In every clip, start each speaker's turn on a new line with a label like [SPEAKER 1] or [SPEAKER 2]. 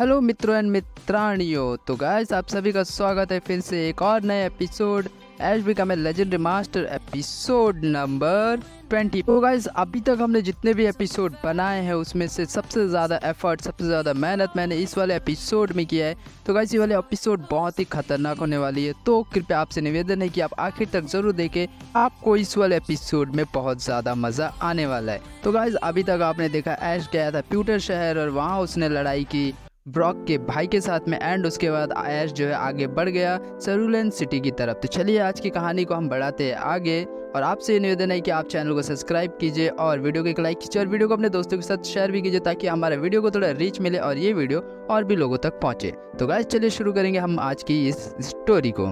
[SPEAKER 1] Hello मित्रों and मित्राणियों। तो guys आप सभी का स्वागत है फिर से एक और नए episode Ash become a legend remaster episode number 20। तो गाइस अभी तक हमने जितने भी एपिसोड बनाए हैं उसमें से सबसे ज़्यादा एफर्ट, सबसे ज़्यादा मेहनत मैंने इस वाले एपिसोड में किया है। तो गाइस ये वाले एपिसोड बहुत ही खतरनाक होने वाली है, तो कृपया आपसे निवेदन है कि आप आखिर तक ज़रूर देखें, आपको इस वाले एपिसोड में बहुत ज़्यादा मज़ा आने वाला है। तो गाइस अभी तक आपने देखा ऐश गया था प्यूटर शहर और वहाँ उसने लड़ाई की ब्रॉक के भाई के साथ में, एंड उसके बाद ऐश जो है आगे बढ़ गया सेरुलेन सिटी की तरफ। तो चलिए आज की कहानी को हम बढ़ाते हैं आगे, और आपसे निवेदन है कि आप चैनल को सब्सक्राइब कीजिए और वीडियो को एक लाइक कीजिए और वीडियो को अपने दोस्तों के साथ शेयर भी कीजिए ताकि हमारे वीडियो को थोड़ा रीच मिले और ये वीडियो और भी लोगों तक पहुंचे। तो गाइस चलिए शुरू करेंगे हम आज की इस स्टोरी को।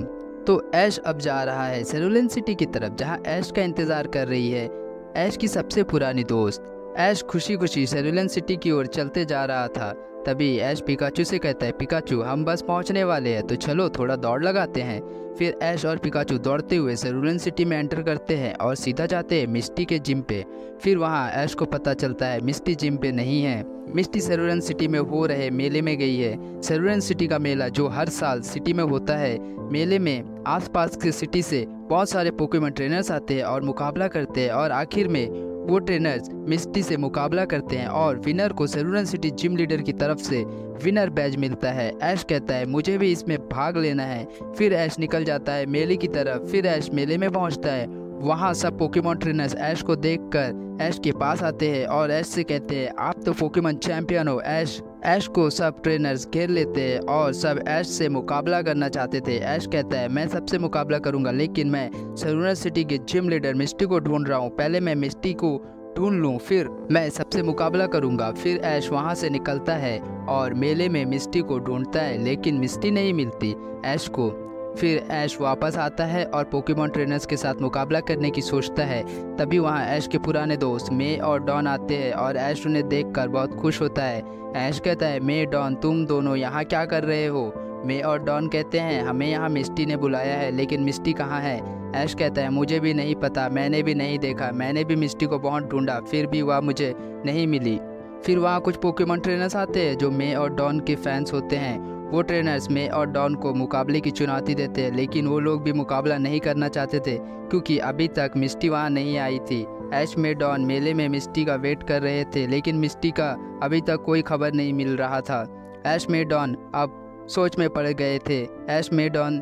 [SPEAKER 1] तो ऐश अब जा रहा है सेरुलेन सिटी की तरफ जहाँ ऐश का इंतजार कर रही है ऐश की सबसे पुरानी दोस्त। ऐश खुशी खुशी सेरुलेन सिटी की ओर चलते जा रहा था, तभी ऐश पिकाचू से कहता है, पिकाचू हम बस पहुंचने वाले हैं, तो चलो थोड़ा दौड़ लगाते हैं। फिर ऐश और पिकाचू दौड़ते हुए सेरुलेन सिटी में एंटर करते हैं और सीधा जाते हैं मिस्टी के जिम पे। फिर वहां ऐश को पता चलता है मिस्टी जिम पे नहीं है, मिस्टी सेरुलेन सिटी में हो रहे मेले में गई है। सेरुलेन सिटी का मेला जो हर साल सिटी में होता है, मेले में आसपास के सिटी से बहुत सारे पोकेमॉन ट्रेनर्स आते हैं और मुकाबला करते हैं, और आखिर में वो ट्रेनर्स मिस्टी से मुकाबला करते हैं और विनर को सेरुलेन सिटी जिम लीडर की तरफ से विनर बैज मिलता है। ऐश कहता है मुझे भी इसमें भाग लेना है। फिर ऐश निकल जाता है मेले की तरफ। फिर ऐश मेले में पहुंचता है, वहां सब पोकेमॉन ट्रेनर्स ऐश को देखकर ऐश के पास आते हैं और ऐश से कहते हैं आप तो पोकेमॉन चैंपियन हो। ऐश को सब ट्रेनर्स घेर लेते हैं और सब ऐश से मुकाबला करना चाहते थे। ऐश कहता है मैं सबसे मुकाबला करूंगा, लेकिन मैं सेरुलेन सिटी के जिम लीडर मिस्टी को ढूंढ रहा हूँ, पहले मैं मिस्टी को ढूंढ लूँ फिर मैं सबसे मुकाबला करूंगा। फिर ऐश वहां से निकलता है और मेले में मिस्टी को ढूंढता है, लेकिन मिस्टी नहीं मिलती ऐश को। फिर ऐश वापस आता है और पोकेमॉन ट्रेनर्स के साथ मुकाबला करने की सोचता है। तभी वहाँ ऐश के पुराने दोस्त मे और डॉन आते हैं और ऐश उन्हें देखकर बहुत खुश होता है। ऐश कहता है मे डॉन तुम दोनों यहाँ क्या कर रहे हो। मे और डॉन कहते हैं हमें यहाँ मिस्टी ने बुलाया है, लेकिन मिस्टी कहाँ है। ऐश कहता है मुझे भी नहीं पता, मैंने भी नहीं देखा, मैंने भी मिस्टी को बहुत ढूंढा फिर भी वह मुझे नहीं मिली। फिर वहाँ कुछ पोकेमॉन ट्रेनर्स आते हैं जो मे और डॉन के फैंस होते हैं। वो ट्रेनर्स मे और डॉन को मुकाबले की चुनौती देते हैं, लेकिन वो लोग भी मुकाबला नहीं करना चाहते थे क्योंकि अभी तक मिस्टी वहाँ नहीं आई थी। ऐश मे डॉन मेले में मिस्टी का वेट कर रहे थे, लेकिन मिस्टी का अभी तक कोई खबर नहीं मिल रहा था। ऐश मे डॉन अब सोच में पड़ गए थे। ऐश मे डॉन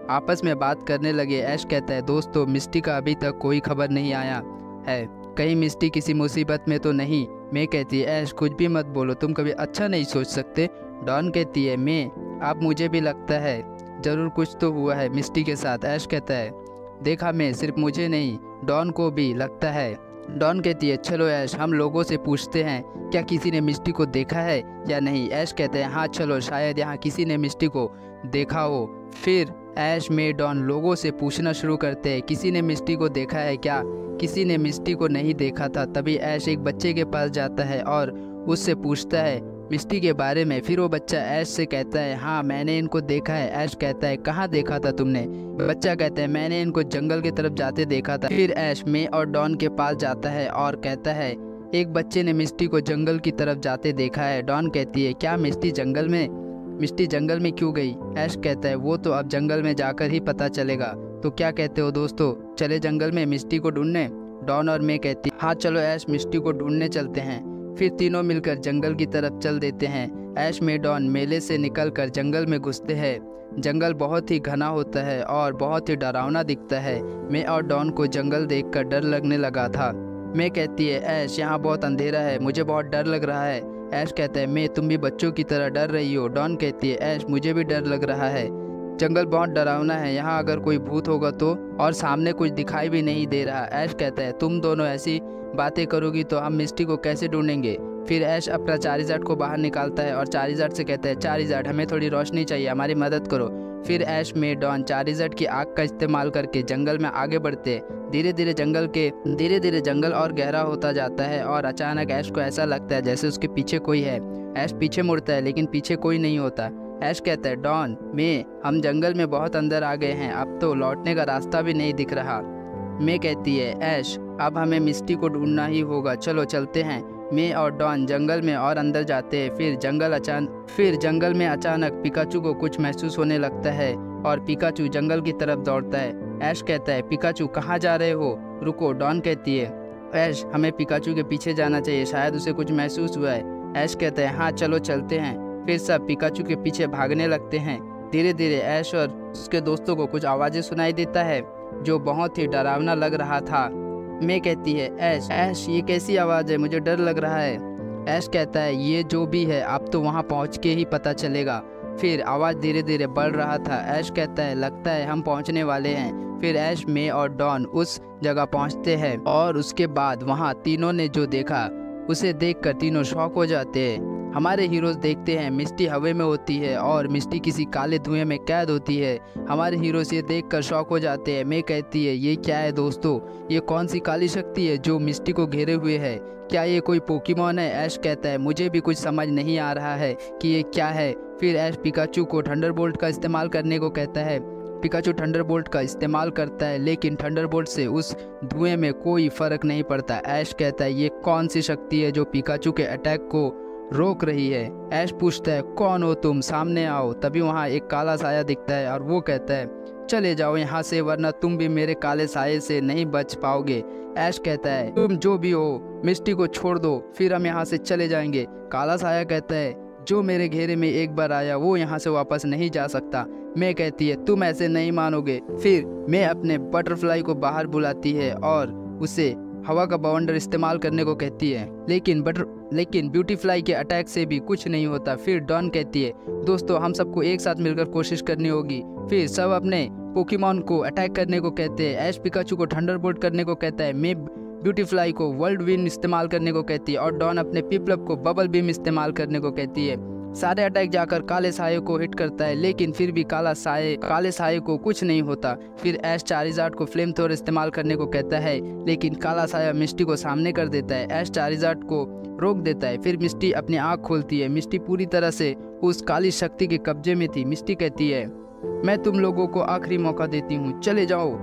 [SPEAKER 1] आपस में बात करने लगे। ऐश कहता है दोस्तों मिस्टी का अभी तक कोई खबर नहीं आया है, कहीं मिस्टी किसी मुसीबत में तो नहीं। मैं कहती है ऐश कुछ भी मत बोलो, तुम कभी अच्छा नहीं सोच सकते। डॉन कहती है मैं अब मुझे भी लगता है ज़रूर कुछ तो हुआ है मिस्टी के साथ। ऐश कहता है देखा मैं सिर्फ मुझे नहीं डॉन को भी लगता है। डॉन कहती है चलो ऐश हम लोगों से पूछते हैं क्या किसी ने मिस्टी को देखा है या नहीं। ऐश कहते हैं हाँ चलो शायद यहाँ किसी ने मिस्टी को देखा हो। फिर ऐश में डॉन लोगों से पूछना शुरू करते हैं किसी ने मिस्टी को देखा है क्या। किसी ने मिस्टी को नहीं देखा था। तभी ऐश एक बच्चे के पास जाता है और उससे पूछता है मिस्टी के बारे में। फिर वो बच्चा ऐश से कहता है हाँ मैंने इनको देखा है। ऐश कहता है कहाँ देखा था तुमने। बच्चा कहता है मैंने इनको जंगल की तरफ जाते देखा था। फिर ऐश मे और डॉन के पास जाता है और कहता है एक बच्चे ने मिस्टी को जंगल की तरफ जाते देखा है। डॉन कहती है क्या मिस्टी जंगल में क्यों गई। ऐश कहता है वो तो अब जंगल में जाकर ही पता चलेगा। तो क्या कहते हो दोस्तों, चले जंगल में मिस्टी को ढूंढने। डॉन और मैं कहती हाँ चलो ऐश मिस्टी को ढूंढने चलते हैं। फिर तीनों मिलकर जंगल की तरफ चल देते हैं। ऐश में डॉन मेले से निकलकर जंगल में घुसते हैं। जंगल बहुत ही घना होता है और बहुत ही डरावना दिखता है। मैं और डॉन को जंगल देखकर डर लगने लगा था। मैं कहती है ऐश यहाँ बहुत अंधेरा है, मुझे बहुत डर लग रहा है। ऐश कहता है मैं तुम भी बच्चों की तरह डर रही हो। डॉन कहती है ऐश मुझे भी डर लग रहा है, जंगल बहुत डरावना है, यहाँ अगर कोई भूत होगा तो, और सामने कुछ दिखाई भी नहीं दे रहा। ऐश कहता है तुम दोनों ऐसी बातें करोगी तो हम मिस्टी को कैसे ढूंढेंगे। फिर ऐश अपना चारिज़ार्ड को बाहर निकालता है और चारिज़ार्ड से कहता है चारिज़ार्ड हमें थोड़ी रोशनी चाहिए, हमारी मदद करो। फिर ऐश में डॉन चारिज़ार्ड की आग का इस्तेमाल करके जंगल में आगे बढ़ते। धीरे धीरे जंगल और गहरा होता जाता है और अचानक ऐश को ऐसा लगता है जैसे उसके पीछे कोई है। ऐश पीछे मुड़ता है लेकिन पीछे कोई नहीं होता। ऐश कहता है डॉन मैं हम जंगल में बहुत अंदर आ गए हैं, अब तो लौटने का रास्ता भी नहीं दिख रहा। मैं कहती है ऐश अब हमें मिस्टी को ढूंढना ही होगा, चलो चलते हैं। मे और डॉन जंगल में और अंदर जाते हैं। फिर जंगल में अचानक पिकाचू को कुछ महसूस होने लगता है और पिकाचू जंगल की तरफ दौड़ता है। ऐश कहता है, पिकाचू कहाँ जा रहे हो? रुको, डॉन कहती है। ऐश, हमें पिकाचू के पीछे जाना चाहिए, शायद उसे कुछ महसूस हुआ है। ऐश कहता है, हाँ चलो चलते हैं। फिर सब पिकाचू के पीछे भागने लगते हैं। धीरे धीरे ऐश और उसके दोस्तों को कुछ आवाज़ें सुनाई देता है जो बहुत ही डरावना लग रहा था। मैं कहती है, ऐश ये कैसी आवाज़ है, मुझे डर लग रहा है। ऐश कहता है, ये जो भी है आप तो वहाँ पहुँच के ही पता चलेगा। फिर आवाज़ धीरे धीरे बढ़ रहा था। ऐश कहता है, लगता है हम पहुँचने वाले हैं। फिर ऐश, मे और डॉन उस जगह पहुँचते हैं और उसके बाद वहाँ तीनों ने जो देखा उसे देखकर तीनों शॉक हो जाते हैं। हमारे हीरोज़ देखते हैं मिस्टी हवा में होती है और मिस्टी किसी काले धुएं में कैद होती है। हमारे हीरोज़ ये देखकर शॉक हो जाते हैं। मैं कहती है, ये क्या है दोस्तों, ये कौन सी काली शक्ति है जो मिस्टी को घेरे हुए है? क्या ये कोई पोकेमॉन है? ऐश कहता है, मुझे भी कुछ समझ नहीं आ रहा है कि ये क्या है। फिर ऐश पिकाचू को थंडरबोल्ट का इस्तेमाल करने को कहता है। पिकाचू थंडरबोल्ट का इस्तेमाल करता है लेकिन थंडरबोल्ट से उस धुएं में कोई फ़र्क नहीं पड़ता। ऐश कहता है, ये कौन सी शक्ति है जो पिकाचू के अटैक को रोक रही है? ऐश पूछता है, कौन हो तुम, सामने आओ। तभी वहाँ एक काला साया दिखता है और वो कहता है, चले जाओ यहाँ से वरना तुम भी मेरे काले साये से नहीं बच पाओगे। ऐश कहता है, तुम जो भी हो मिस्टी को छोड़ दो, फिर हम यहाँ से चले जाएंगे। काला साया कहता है, जो मेरे घेरे में एक बार आया वो यहाँ से वापस नहीं जा सकता। मैं कहती है, तुम ऐसे नहीं मानोगे। फिर मैं अपने बटरफ्लाई को बाहर बुलाती है और उसे हवा का बवंडर इस्तेमाल करने को कहती है, लेकिन ब्यूटीफ्लाई के अटैक से भी कुछ नहीं होता। फिर डॉन कहती है, दोस्तों हम सबको एक साथ मिलकर कोशिश करनी होगी। फिर सब अपने पोकेमॉन को अटैक करने को कहते हैं। ऐश पिकाचू को थंडरबोल्ट करने को कहता है, मैं ब्यूटीफ्लाई को वर्ल्ड विन इस्तेमाल करने को कहती है और डॉन अपने पिपलप को बबल बीम इस्तेमाल करने को कहती है। सारे अटैक जाकर काले साये को हिट करता है लेकिन फिर भी काले साये को कुछ नहीं होता। फिर ऐश चारिज़ार्ड को फ्लेम थ्रोअर इस्तेमाल करने को कहता है लेकिन काला साया मिस्टी को सामने कर देता है। ऐश चारिज़ार्ड को रोक देता है। फिर मिस्टी अपनी आँख खोलती है। मिस्टी पूरी तरह से उस काली शक्ति के कब्जे में थी। मिस्टी कहती है, मैं तुम लोगों को आखिरी मौका देती हूँ, चले जाओ।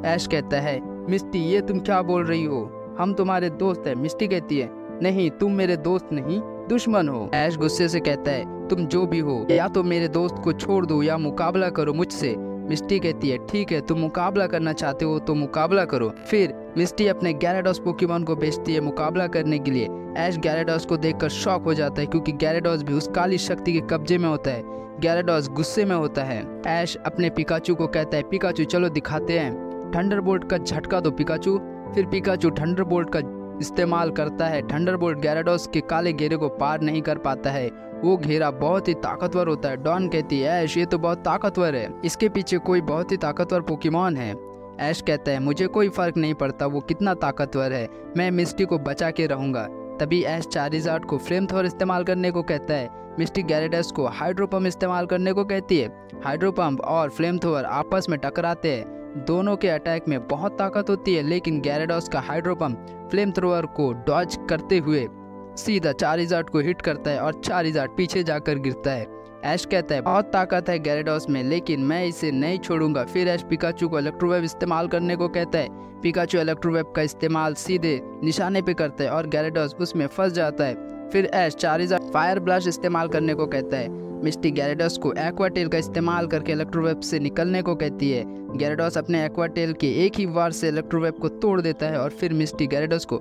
[SPEAKER 1] ऐश कहता है, मिस्टी ये तुम क्या बोल रही हो, हम तुम्हारे दोस्त हैं। मिस्टी कहती है, नहीं तुम मेरे दोस्त नहीं दुश्मन हो। ऐश गुस्से से कहता है, तुम जो भी हो या तो मेरे दोस्त को छोड़ दो या मुकाबला करो मुझसे। मिस्टी कहती है, ठीक है तुम मुकाबला करना चाहते हो तो मुकाबला करो। फिर मिस्टी अपने गैराडोस पोकेमॉन को भेजती है मुकाबला करने के लिए। ऐश गैराडोस को देखकर शॉक हो जाता है क्योंकि गैराडोस भी उस काली शक्ति के कब्जे में होता है। गैराडोस गुस्से में होता है। ऐश अपने पिकाचू को कहता है, पिकाचू चलो दिखाते हैं, थंडरबोल्ट का झटका दो पिकाचू। फिर पिकाचू थंडरबोल्ट का इस्तेमाल करता है। थंडरबोल्ट गैराडोस के काले घेरे को पार नहीं कर पाता है। वो घेरा बहुत ही ताकतवर होता है। डॉन कहती है, ऐश ये तो बहुत ताकतवर है, इसके पीछे कोई बहुत ही ताकतवर पोकेमॉन है। ऐश कहता है, मुझे कोई फर्क नहीं पड़ता वो कितना ताकतवर है, मैं मिस्टी को बचा के रहूँगा। तभी ऐश चारिज़ार्ड को फ्लेम थ्रोअर इस्तेमाल करने को कहता है। मिस्टी गैराडोस को हाइड्रो पंप इस्तेमाल करने को कहती है। हाइड्रो पंप और फ्लेम थ्रोअर आपस में टकराते हैं। दोनों के अटैक में बहुत ताकत होती है लेकिन गैराडोस का हाइड्रो पंप फ्लेम थ्रोअर को डॉज करते हुए सीधा चारिज़ार्ड को हिट करता है और चारिज़ार्ड पीछे जाकर गिरता है। ऐश कहता है, बहुत ताकत है गैराडोस में लेकिन मैं इसे नहीं छोड़ूंगा। फिर ऐश पिकाचू को इलेक्ट्रोवेव इस्तेमाल करने को कहता है। पिकाचू इलेक्ट्रोवेव का इस्तेमाल सीधे निशाने पे करता है और गैराडोस उसमें फंस जाता है। फिर ऐश चारिज़ार्ड फायर ब्लास्ट इस्तेमाल करने को कहता है। मिस्टी गैराडोस को एक्वा टेल का इस्तेमाल करके इलेक्ट्रोवेव से निकलने को कहती है। गैराडोस अपने एक्वा टेल के एक ही वार से इलेक्ट्रोवेव को तोड़ देता है और फिर मिस्टी गैराडोस को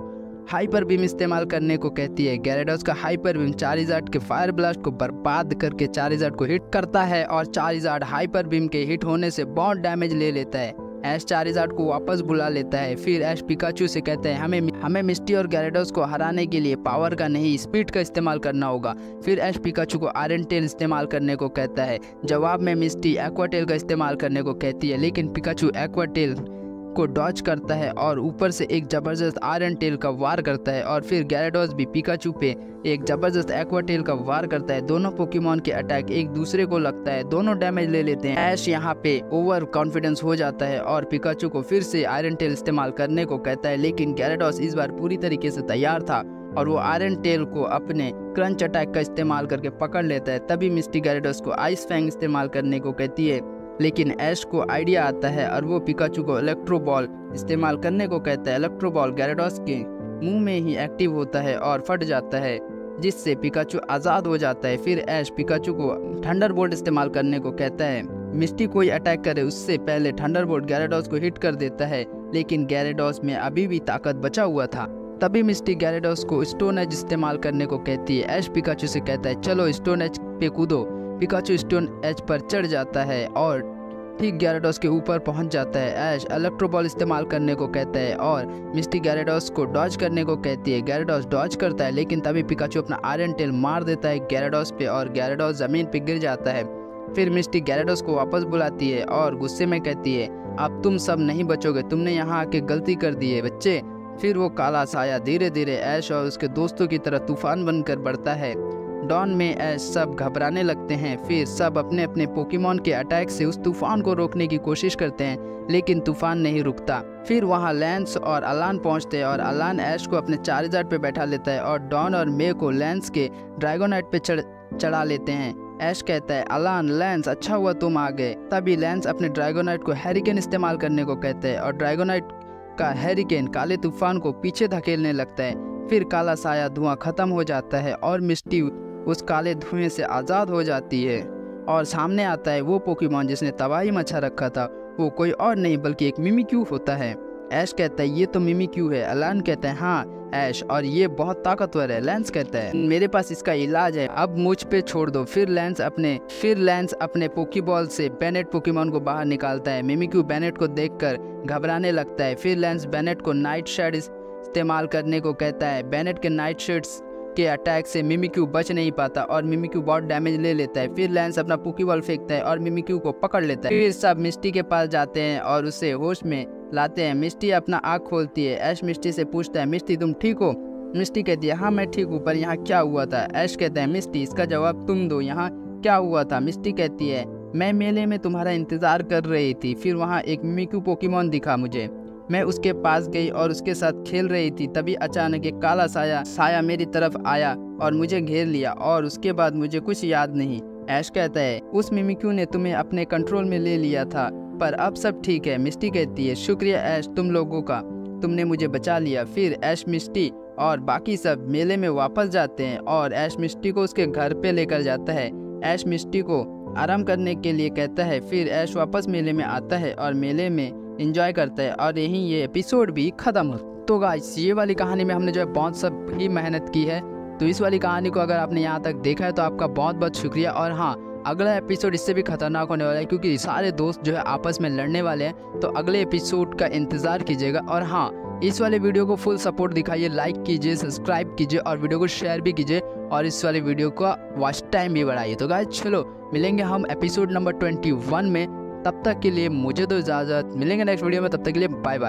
[SPEAKER 1] हाइपर बीम इस्तेमाल करने को कहती है। गैराडोस का हाइपर बीम चारिज़ार्ड के फायर ब्लास्ट को बर्बाद करके चारिज़ार्ड को हिट करता है और चारिज़ार्ड हाइपर बीम के हिट होने से बहुत डैमेज ले लेता है। ऐश चारिज़ार्ड को वापस बुला लेता है। फिर ऐश पिकाचू से कहता है, हमें मिस्टी और गैराडोस को हराने के लिए पावर का नहीं स्पीड का इस्तेमाल करना होगा। फिर ऐश पिकाचू को आयरन टेल इस्तेमाल करने को कहता है। जवाब में मिस्टी एक्वा टेल का इस्तेमाल करने को कहती है लेकिन पिकाचू एक्वा टेल को डॉज करता है और ऊपर से एक जबरदस्त आयरन टेल का वार करता है और फिर गैराडोस भी पिकाचू पे एक जबरदस्त एक्वा टेल का वार करता है। दोनों पोकेमॉन के अटैक एक दूसरे को लगता है, दोनों डैमेज ले लेते हैं। ऐश यहाँ पे ओवर कॉन्फिडेंस हो जाता है और पिकाचू को फिर से आयरन टेल इस्तेमाल करने को कहता है लेकिन गैराडोस इस बार पूरी तरीके से तैयार था और वो आयरन टेल को अपने क्रंच अटैक का इस्तेमाल करके पकड़ लेता है। तभी मिस्टी गैराडोस को आइस फैंग इस्तेमाल करने को कहती है लेकिन ऐश को आइडिया आता है और वो पिकाचू को इलेक्ट्रो बॉल इस्तेमाल करने को कहता है। इलेक्ट्रो बॉल गैराडोस के मुंह में ही एक्टिव होता है और फट जाता है, जिससे पिकाचू आज़ाद हो जाता है। फिर ऐश पिकाचू को थंडरबोल्ट इस्तेमाल करने को कहता है। मिस्टी कोई अटैक करे उससे पहले थंडरबोल्ट gyarados को हिट कर देता है, लेकिन gyarados में अभी भी ताकत बचा हुआ था। तभी मिस्टी gyarados को स्टोन एज इस्तेमाल करने को कहती है। ऐश पिकाचू से कहता है चलो स्टोन एज पे कूदो। पिकाचू स्टोन एज पर चढ़ जाता है और ठीक gyarados के ऊपर पहुंच जाता है। ऐश इलेक्ट्रो बॉल इस्तेमाल करने को कहता है और मिस्टी gyarados को डॉज करने को कहती है। gyarados डॉज करता है, लेकिन तभी पिकाचू अपना आयरन टेल मार देता है gyarados पे और gyarados ज़मीन पे गिर जाता है। फिर मिस्टी gyarados को वापस बुलाती है और गुस्से में कहती है अब तुम सब नहीं बचोगे, तुमने यहाँ आके गलती कर दी है बच्चे। फिर वो काला साया धीरे धीरे ऐश और उसके दोस्तों की तरह तूफान बनकर बढ़ता है। डॉन में ऐश सब घबराने लगते हैं। फिर सब अपने अपने पोकेमॉन के अटैक से उस तूफान को रोकने की कोशिश करते हैं, लेकिन तूफान नहीं रुकता। फिर वहाँ लैंस और अलान पहुँचते हैं और अलान ऐश को अपने चार्जर पे बैठा लेता है और डॉन और मे को लैंस के ड्रैगोनाइट पे चढ़ा लेते हैं। ऐश कहता है अलान लैंस अच्छा हुआ तुम आ गए। तभी लैंस अपने ड्रैगोनाइट को हैरिकेन इस्तेमाल करने को कहते हैं और ड्रैगोनाइट का हैरिकेन काले तूफान को पीछे धकेलने लगता है। फिर काला साया धुआं खत्म हो जाता है और मिस्टी उस काले धुएं से आज़ाद हो जाती है और सामने आता है वो पोकेमॉन जिसने तबाही मचा रखा था। वो कोई और नहीं बल्कि एक मिमिक्यू होता है। ऐश कहता है ये तो मिमिक्यू है। अलान कहता है हाँ ऐश, और ये बहुत ताकतवर है। लैंस कहता है मेरे पास इसका इलाज है, अब मुझ पे छोड़ दो। फिर लैंस अपने पोकेबॉल से बेनेट पोकेमॉन को बाहर निकालता है। मिमिक्यू बेनेट को देखकर घबराने लगता है। फिर लैंस बेनेट को नाइट शेड इस्तेमाल करने को कहता है। बेनेट के नाइट शेड्स के अटैक से मिमिक्यू बच नहीं पाता और मिमिक्यू बहुत डैमेज ले लेता है। फिर लैंस अपना पोकेबॉल फेंकता है और मिमिक्यू को पकड़ लेता है। फिर सब मिस्टी के पास जाते हैं और उसे होश में लाते हैं। मिस्टी अपना आँख खोलती है। ऐश मिस्टी से पूछता है मिस्टी तुम ठीक हो? मिस्टी कहती है हाँ मैं ठीक हूँ, पर यहाँ क्या हुआ था? ऐश कहता है मिस्टी इसका जवाब तुम दो, यहाँ क्या हुआ था? मिस्टी कहती है मैं मेले में तुम्हारा इंतजार कर रही थी, फिर वहाँ एक मिमिक्यू पोकेमॉन दिखा मुझे, मैं उसके पास गई और उसके साथ खेल रही थी। तभी अचानक एक काला साया मेरी तरफ आया और मुझे घेर लिया और उसके बाद मुझे कुछ याद नहीं। ऐश कहता है उस मिमिक्यू ने तुम्हें अपने कंट्रोल में ले लिया था, पर अब सब ठीक है। मिस्टी कहती है शुक्रिया ऐश तुम लोगों का, तुमने मुझे बचा लिया। फिर ऐश मिस्टी और बाकी सब मेले में वापस जाते हैं और ऐश मिस्टी को उसके घर पे लेकर जाता है। ऐश मिस्टी को आराम करने के लिए कहता है। फिर ऐश वापस मेले में आता है और मेले में एंजॉय करता है और यहीं ये एपिसोड भी ख़त्म हो। तो गाइस ये वाली कहानी में हमने जो है बहुत सब ही मेहनत की है, तो इस वाली कहानी को अगर आपने यहाँ तक देखा है तो आपका बहुत बहुत शुक्रिया। और हाँ, अगला एपिसोड इससे भी खतरनाक होने वाला है क्योंकि सारे दोस्त जो है आपस में लड़ने वाले हैं, तो अगले एपिसोड का इंतज़ार कीजिएगा। और हाँ, इस वाले वीडियो को फुल सपोर्ट दिखाइए, लाइक कीजिए, सब्सक्राइब कीजिए और वीडियो को शेयर भी कीजिए और इस वाले वीडियो का वॉच टाइम भी बढ़ाइए। तो गाइस चलो मिलेंगे हम एपिसोड नंबर 21 में, तब तक के लिए मुझे दो इजाज़त, मिलेंगे नेक्स्ट वीडियो में, तब तक के लिए बाय बाय।